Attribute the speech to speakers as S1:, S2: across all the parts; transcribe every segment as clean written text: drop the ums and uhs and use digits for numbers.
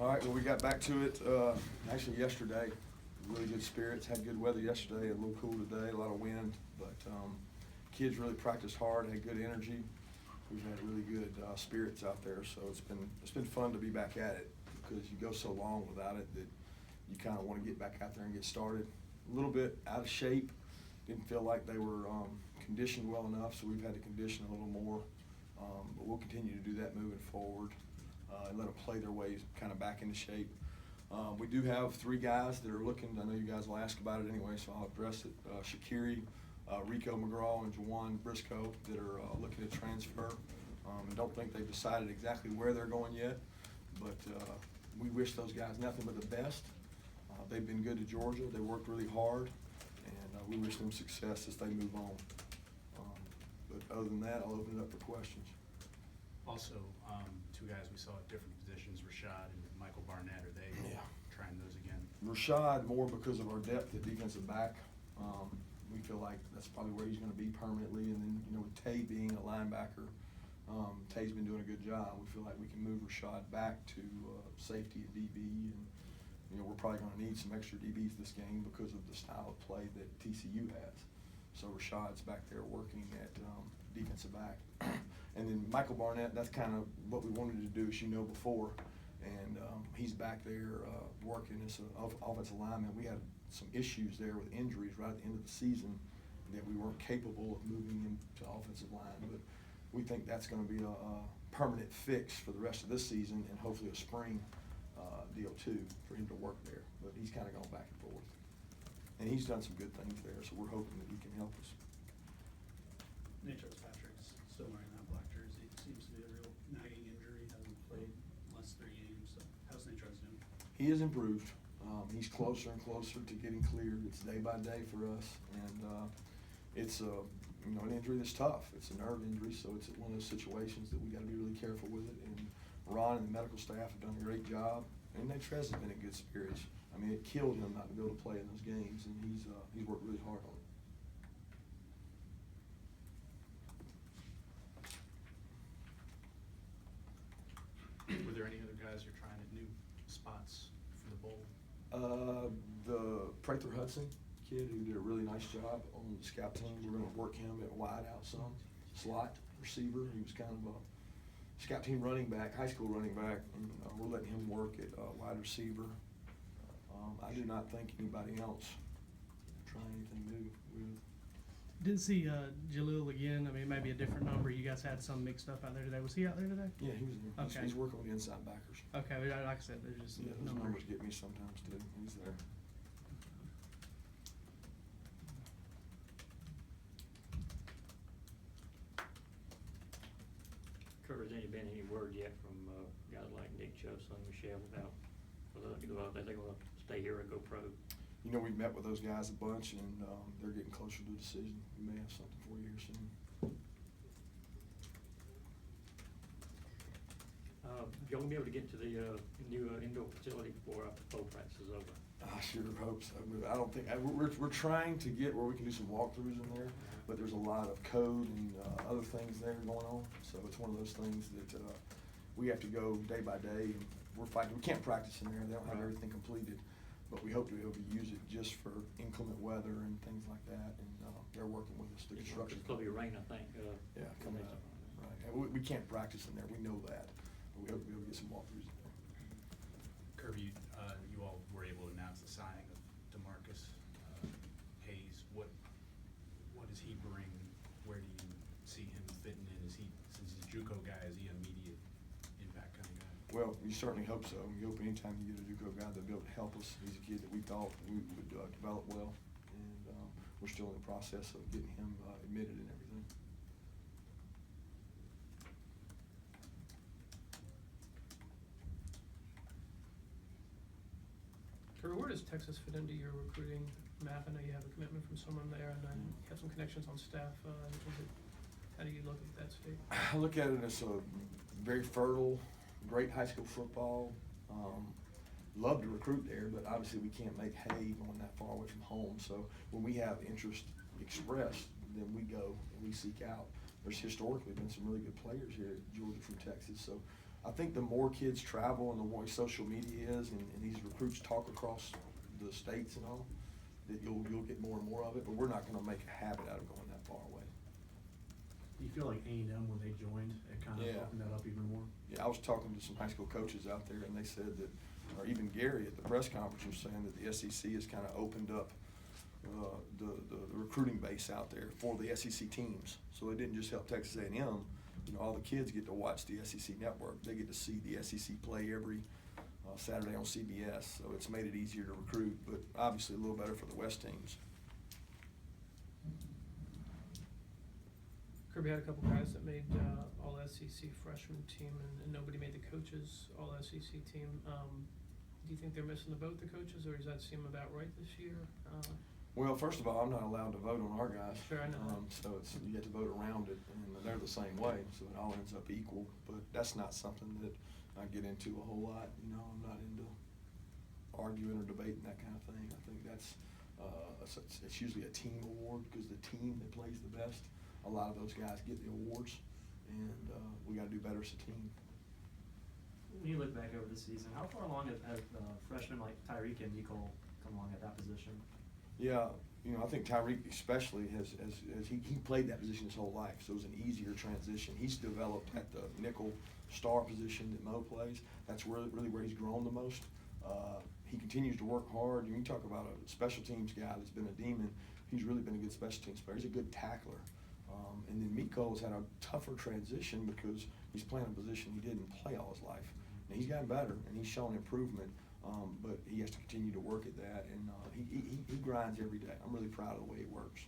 S1: All right, well, we got back to it actually yesterday. Really good spirits, had good weather yesterday, a little cool today, a lot of wind, but kids really practiced hard, had good energy. We've had really good spirits out there, so it's been fun to be back at it because you go so long without it that you kind of want to get back out there and get started. A little bit out of shape, didn't feel like they were conditioned well enough, so we've had to condition a little more, but we'll continue to do that moving forward. And let them play their way kind of back into shape. We do have 3 guys that are looking. I know you guys will ask about it anyway, so I'll address it. Shakiri, Rico McGraw, and Juwan Briscoe that are looking to transfer. I don't think they've decided exactly where they're going yet, but we wish those guys nothing but the best. They've been good to Georgia. They worked really hard, and we wish them success as they move on. But other than that, I'll open it up for questions.
S2: Also, 2 guys we saw at different positions, Rashad and Michael Barnett. Are they trying those again?
S1: Rashad more because of our depth at defensive back. We feel like that's probably where he's going to be permanently. And then, with Tay being a linebacker, Tay's been doing a good job. We feel like we can move Rashad back to safety at DB. And, we're probably going to need some extra DBs this game because of the style of play that TCU has. So Rashad's back there working at defensive back. And then Michael Barnett, that's kind of what we wanted to do, as you know, before. And he's back there working as an offensive lineman. We had some issues there with injuries right at the end of the season that we weren't capable of moving him to offensive line. But we think that's going to be a permanent fix for the rest of this season and hopefully a spring deal too for him to work there. But he's kind of gone back and forth. And he's done some good things there, so we're hoping that he can help us.
S3: Nate Patrick's still wearing that black jersey. It seems to be a real nagging injury. Hasn't played less 3 games. So how's Nate doing?
S1: He has improved. He's closer and closer to getting cleared. It's day by day for us, and it's an injury that's tough. It's a nerve injury, so it's one of those situations that we got to be really careful with it. And Ron and the medical staff have done a great job, and Nate has been in good spirits. I mean, it killed him not to be able to play in those games, and he's worked really hard on it.
S2: Were there any other guys you're trying at new spots for the bowl?
S1: The Prather Hudson kid who did a really nice job on the scout team. We're going to work him at wide out some, slot receiver. He was kind of a scout team running back, high school running back, and we're letting him work at wide receiver. I do not think anybody else trying anything new with.
S4: Didn't see Jalil again. I mean, maybe a different number. You guys had some mixed up out there today. Was he out there today?
S1: Yeah, he was there.
S4: Okay.
S1: He's working with the inside backers.
S4: Okay, but like I said, there's just
S1: Yeah, those numbers get me sometimes too. He's there.
S5: Kirby, has been any word yet from guys like Nick Chubbs and Michelle about whether they're going to stay here or go pro?
S1: We've met with those guys a bunch, and they're getting closer to a decision. We may have something for you here soon.
S5: Y'all gonna be able to get to the new indoor facility before bowl practice is over?
S1: I sure hope so. I don't think we're trying to get where we can do some walkthroughs in there, but there's a lot of code and other things there going on. So it's one of those things that we have to go day by day, and we're fighting. We can't practice in there. They don't have everything completed, but we hope to be able to use it just for inclement weather and things like that. And they're working with us. The construction.
S5: It's going to be rain, I think.
S1: Yeah, coming up. Right. And we can't practice in there. We know that. But we hope to be able to get some walkthroughs in there.
S2: Kirby, you all were able to announce the signing of DeMarcus Hayes. What does he bring? Where do you see him fitting in? Is he, since he's a JUCO guy, is he an immediate impact kind of guy?
S1: Well, you certainly hope so. We hope anytime you get a JUCO guy that'll be able to help us. He's a kid that we thought we would develop well, and we're still in the process of getting him admitted and everything.
S4: Kirby, where does Texas fit into your recruiting map? I know you have a commitment from someone there, and then you have some connections on staff. How do you look at that state?
S1: I look at it as a very fertile, great high school football. Love to recruit there, but obviously we can't make hay going that far away from home. So when we have interest expressed, then we go and we seek out. There's historically been some really good players here at Georgia from Texas, so I think the more kids travel and the more social media is, and these recruits talk across the states and all, that you'll get more and more of it, but we're not gonna make a habit out of going that far away.
S6: Do you feel like A&M, when they joined, it kind of
S1: Yeah.
S6: opened that up even more?
S1: Yeah, I was talking to some high school coaches out there, and they said that, or even Gary at the press conference was saying that the SEC has kind of opened up the recruiting base out there for the SEC teams. So it didn't just help Texas A&M. You know, all the kids get to watch the SEC network. They get to see the SEC play every Saturday on CBS. So it's made it easier to recruit, but obviously a little better for the West teams.
S4: Kirby had a couple guys that made all SEC freshman team, and nobody made the coaches all SEC team. Do you think they're missing the boat, the coaches, or does that seem about right this year?
S1: Well, first of all, I'm not allowed to vote on our guys.
S4: Sure, I know.
S1: So you get to vote around it, and they're the same way, so it all ends up equal. But that's not something that I get into a whole lot. You know, I'm not into arguing or debating that kind of thing. I think that's it's usually a team award, because the team that plays the best, a lot of those guys get the awards, and we got to do better as a team.
S7: When you look back over the season, how far along have freshmen like Tyreek and Nicole come along at that position?
S1: Yeah, you know, I think Tyreek especially has he played that position his whole life, so it was an easier transition. He's developed at the nickel star position that Mo plays. That's really where he's grown the most. He continues to work hard. You talk about a special teams guy that's been a demon. He's really been a good special teams player. He's a good tackler. And then Miko's had a tougher transition because he's playing a position he didn't play all his life. And he's gotten better, and he's shown improvement, but he has to continue to work at that, and he grinds every day. I'm really proud of the way he works.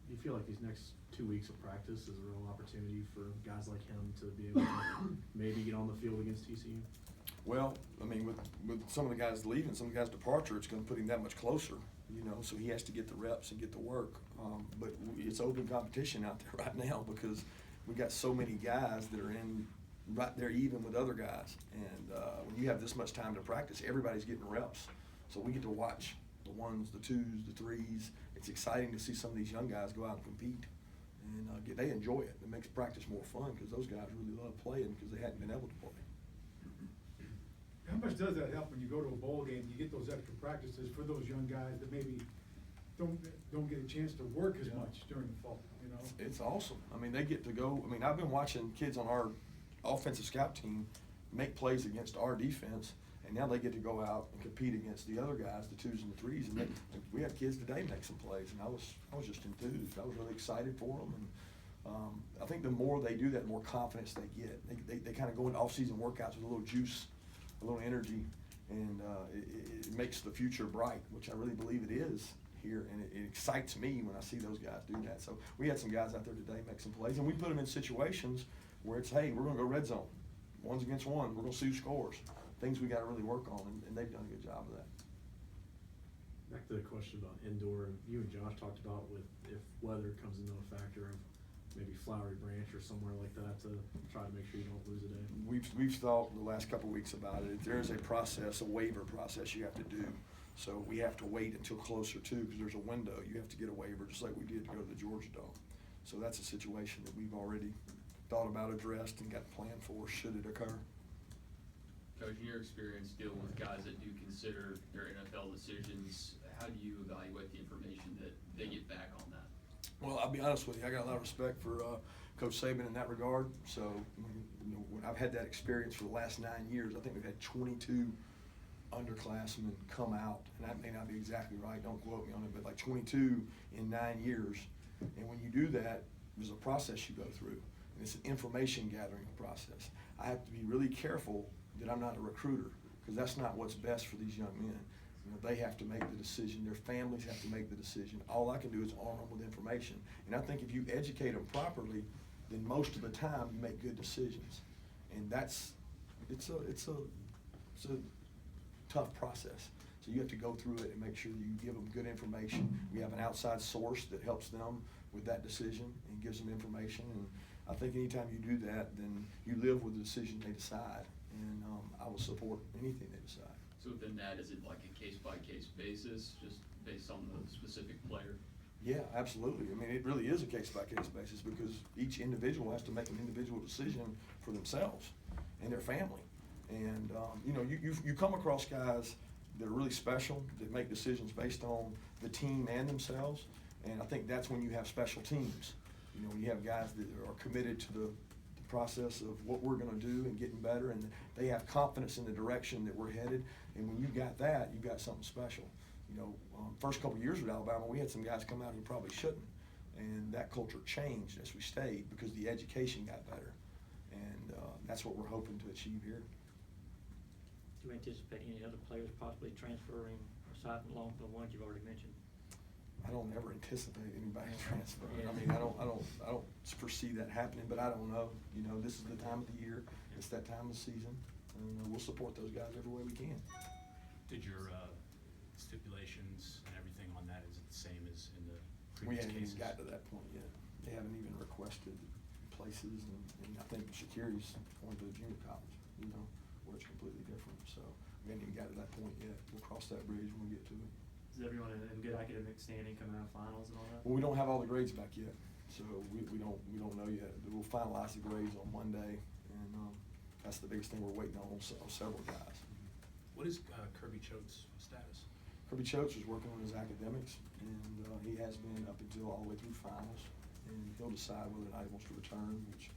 S6: Do you feel like these next 2 weeks of practice is a real opportunity for guys like him to be able to maybe get on the field against TCU?
S1: Well, I mean, with some of the guys leaving, some of the guys' departure, it's going to put him that much closer, you know, so he has to get the reps and get the work. But it's open competition out there right now, because we got so many guys that are in right there even with other guys. And when you have this much time to practice, everybody's getting reps. So we get to watch the ones, the twos, the threes. It's exciting to see some of these young guys go out and compete. And they enjoy it. It makes practice more fun, because those guys really love playing because they hadn't been able to play.
S8: How much does that help when you go to a bowl game, you get those extra practices for those young guys that maybe don't get a chance to work as much during the fall, you know?
S1: It's awesome. I mean, they get to go. I mean, I've been watching kids on our offensive scout team make plays against our defense, and now they get to go out and compete against the other guys, the twos and the threes. And we had kids today make some plays, and I was just enthused. I was really excited for them, and I think the more they do that, the more confidence they get. They kind of go into off-season workouts with a little juice, a little energy, and it makes the future bright, which I really believe it is here, and it excites me when I see those guys do that. So we had some guys out there today make some plays, and we put them in situations where it's, hey, we're going to go red zone, ones against one, we're going to see who scores, things we got to really work on, and they've done a good job of that.
S6: Back to the question about indoor, you and Josh talked about if weather comes into a factor of maybe Flowery Branch or somewhere like that to try to make sure you don't lose a day.
S1: We've thought the last couple of weeks about it. There is a process, a waiver process you have to do. So we have to wait until closer to, because there's a window. You have to get a waiver, just like we did to go to the Georgia Dome. So that's a situation that we've already thought about, addressed, and got planned for should it occur.
S9: Coach, in your experience dealing with guys that do consider their NFL decisions, how do you evaluate the information that they get back on that?
S1: Well, I'll be honest with you. I got a lot of respect for Coach Saban in that regard. So, you know, when I've had that experience for the last 9 years. I think we've had 22 underclassmen come out, and that may not be exactly right. Don't quote me on it, but like 22 in 9 years. And when you do that, there's a process you go through, and it's an information gathering process. I have to be really careful that I'm not a recruiter, because that's not what's best for these young men. You know, they have to make the decision. Their families have to make the decision. All I can do is arm them with information. And I think if you educate them properly, then most of the time you make good decisions. And it's a tough process. So you have to go through it and make sure you give them good information. We have an outside source that helps them with that decision and gives them information. And I think anytime you do that, then you live with the decision they decide. And I will support anything they decide.
S9: So within that, is it like a case-by-case basis, just based on the specific player?
S1: Yeah, absolutely. I mean, it really is a case-by-case basis, because each individual has to make an individual decision for themselves. and their family. And, you know, you come across guys that are really special, that make decisions based on the team and themselves, and I think that's when you have special teams. You know, when you have guys that are committed to the process of what we're gonna do and getting better, and they have confidence in the direction that we're headed, and when you got that, you got something special. You know, first couple of years with Alabama, we had some guys come out who probably shouldn't, and that culture changed as we stayed because the education got better, and that's what we're hoping to achieve here.
S5: Do you anticipate any other players possibly transferring aside from the ones you've already mentioned?
S1: I don't ever anticipate anybody transferring. I mean, I don't foresee that happening, but I don't know. You know, this is the time of the year. It's that time of the season, and we'll support those guys every way we can.
S2: Did your stipulations and everything on that, is it the same as in the
S1: We
S2: previous
S1: haven't
S2: cases?
S1: even got to that point yet. They haven't even requested places, and I think Shakiri's going to a junior college, you know, where it's completely different. So we haven't even got to that point yet. We'll cross that bridge when we get to it.
S7: Is everyone in good academic standing coming out of finals and all that?
S1: Well, we don't have all the grades back yet, so we don't know yet. We'll finalize the grades on Monday, and that's the biggest thing we're waiting on several guys.
S2: What is Kirby Choate's status?
S1: Kirby Choates is working on his academics, and he has been up until all the way through finals, and he'll decide whether or not he wants to return, which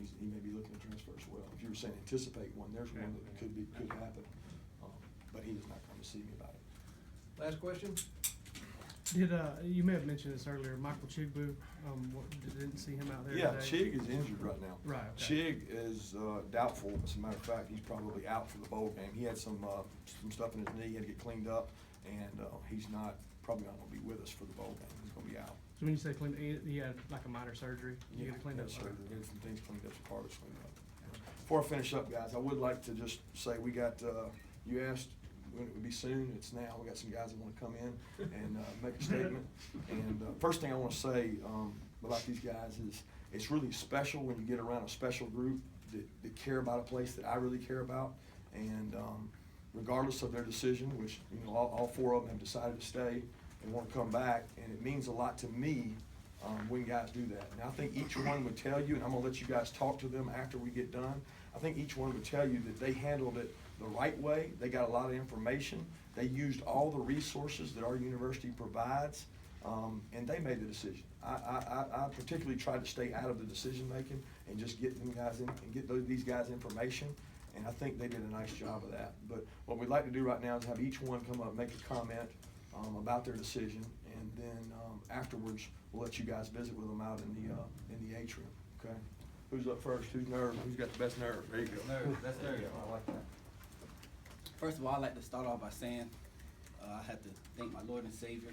S1: he may be looking to transfer as well. If you were saying anticipate one, there's one that could happen, but he has not come to see me about it.
S10: Last question?
S11: Did you may have mentioned this earlier, Michael Chigbu, didn't see him out there
S1: Yeah,
S11: today?
S1: Chig is injured right now.
S11: Right, okay.
S1: Chig is doubtful. As a matter of fact, he's probably out for the bowl game. He had some stuff in his knee, he had to get cleaned up, and he's probably not gonna be with us for the bowl game. He's gonna be out.
S11: So when you say cleaned, he had like a minor surgery? You get it cleaned up?
S1: Yes, sir. Getting some things cleaned up, some cartilage cleaned up. Before I finish up, guys, I would like to just say we got, you asked when it would be soon. It's now. We got some guys that want to come in and make a statement. And first thing I want to say about these guys is it's really special when you get around a special group that care about a place that I really care about. And regardless of their decision, which you know all four of them have decided to stay and want to come back, and it means a lot to me when guys do that. And I think each one would tell you, and I'm gonna let you guys talk to them after we get done. I think each one would tell you that they handled it the right way. They got a lot of information. They used all the resources that our university provides, and they made the decision. I particularly tried to stay out of the decision making and just get them guys in and get these guys information. And I think they did a nice job of that. But what we'd like to do right now is have each one come up and make a comment about their decision, and then afterwards we'll let you guys visit with them out in the atrium. Okay. Who's up first? Who's nerve? Who's got the best nerve? There you go.
S10: Nerve, that's nerve. I like that. First of all, I'd like to start off by saying I have to thank my Lord and Savior,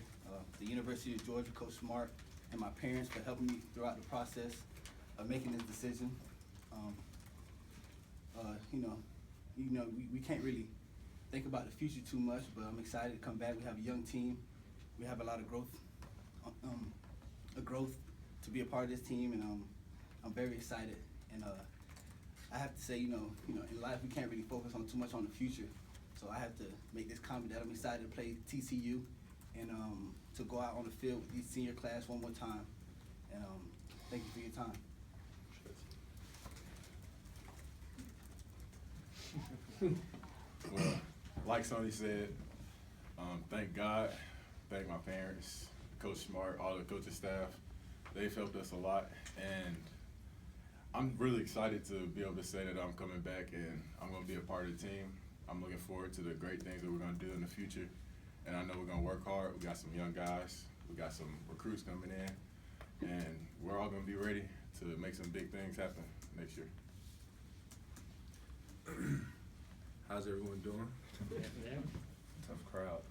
S10: the University of Georgia, Coach Smart, and my parents for helping me throughout the process of making this decision. We can't really think about the future too much, but I'm excited to come back. We have a young team. We have a lot of growth to be a part of this team, and I'm very excited. And I have to say, in life we can't really focus on too much on the future. So I have to make this comment that I'm excited to play TCU and to go out on the field with these senior class one more time. And thank you for your time.
S12: Well, like Sonny said, thank God, thank my parents, Coach Smart, all the coaching staff. They've helped us a lot, and I'm really excited to be able to say that I'm coming back and I'm going to be a part of the team. I'm looking forward to the great things that we're going to do in the future, and I know we're going to work hard. We got some young guys. We got some recruits coming in, and we're all going to be ready to make some big things happen next year.
S13: How's everyone doing?
S5: Yeah.
S13: Tough crowd.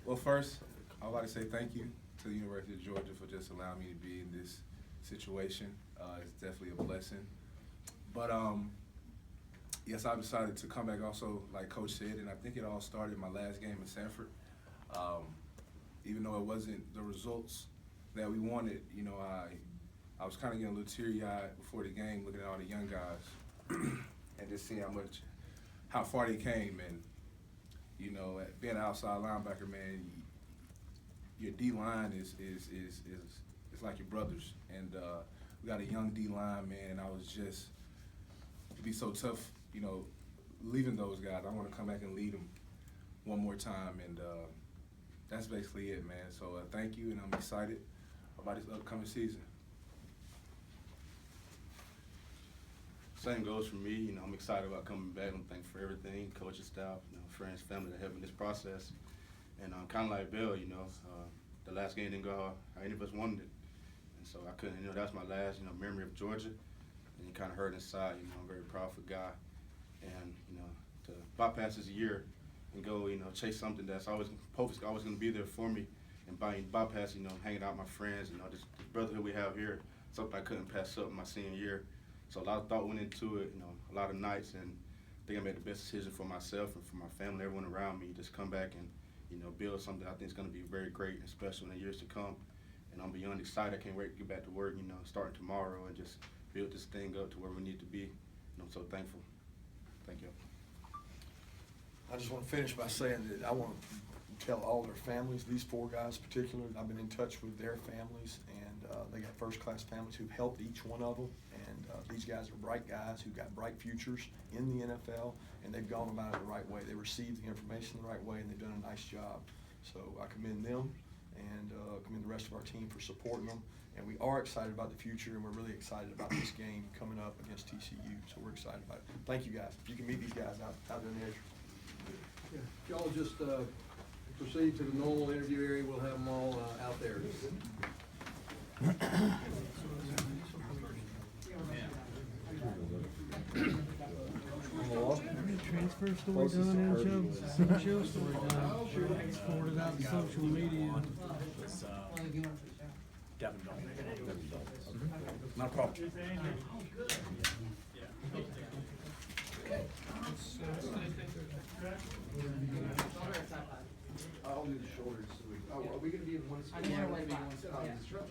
S13: Well, first, I'd like to say thank you to the University of Georgia for just allowing me to be in this situation. It's definitely a blessing. But yes, I decided to come back also, like Coach said, and I think it all started my last game in Sanford. Even though it wasn't the results that we wanted, I was kind of getting a little teary-eyed before the game, looking at all the young guys and just seeing how far they came. And being an outside linebacker, man, your D line is like your brothers, and We got a young D-line, man, and I was just, it'd be so tough, you know, leaving those guys. I want to come back and lead them one more time, and that's basically it, man. So thank you, and I'm excited about this upcoming season.
S14: Same goes for me. You know, I'm excited about coming back. I'm thankful for everything, coaching staff, you know, friends, family that helped in this process. And kind of like Bill, you know, the last game didn't go how any of us wanted it. And so I couldn't, you know, that's my last, you know, memory of Georgia. And it kind of hurt inside, you know, I'm very proud for Guy. And, you know, to bypass this year and go, you know, chase something that's always going to be there for me. And bypass, you know, hanging out with my friends, you know, this brotherhood we have here, something I couldn't pass up in my senior year. So a lot of thought went into it, you know, a lot of nights, and I think I made the best decision for myself and for my family, everyone around me, just come back and, you know, build something I think is going to be very great and special in the years to come. And I'm beyond excited. I can't wait to get back to work, you know, starting tomorrow and just build this thing up to where we need to be. And I'm so thankful. Thank you.
S1: I just want to finish by saying that I want to tell all their families, these 4 guys in particular, I've been in touch with their families, and they got first-class families who've helped each one of them. And these guys are bright guys who've got bright futures in the NFL, and they've gone about it the right way. They received the information the right way, and they've done a nice job. So I commend them and commend the rest of our team for supporting them. And we are excited about the future, and we're really excited about this game coming up against TCU. So we're excited about it. Thank you, guys. You can meet these guys out there in the edge.
S15: Yeah, if y'all just proceed to the normal interview area, we'll have them all out there.
S11: Transfer story done, NHL story done, forwarded out to social media.
S2: Devin Dahl.
S1: Not a problem.
S15: I'll do the shoulders. Are we gonna be in one spot?
S16: I know where
S15: Maybe
S16: we're at.
S15: one spot in this truck.